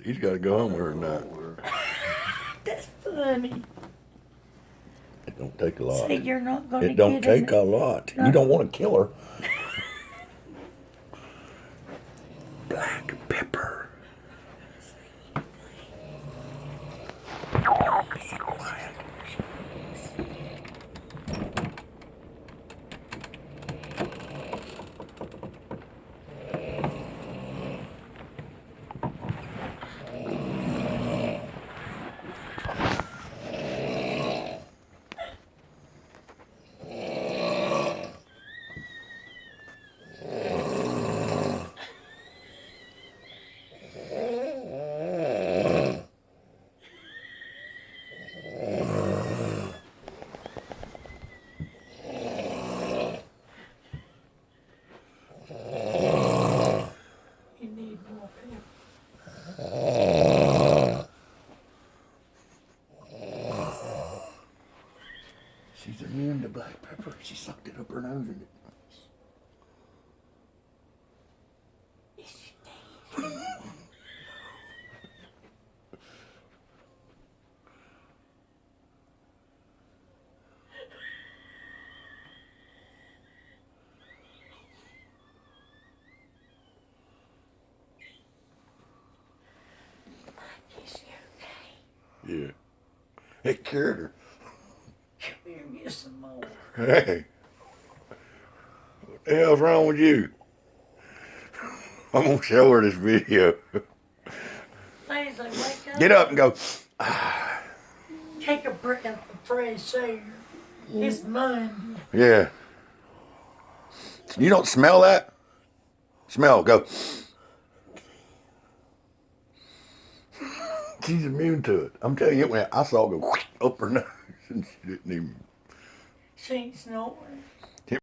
He's got to go home with her tonight. That's funny. It don't take a lot. Say you're not going to It get don't take a lot. No. You don't want to kill her. Black pepper. You need more pepper. She's immune to black pepper. She sucked it up her nose and it. Is she okay? Yeah. It cured her. Come here and get some more. Hey. What the hell's wrong with you? I'm going to show her this video. Ladies, like, wake up. Get up and go. Take a breath of fresh air. It's Monday. Yeah. You don't smell that? Smell. Go. She's immune to it. I'm telling you, I saw it go up her nose and she didn't even. She ain't snoring.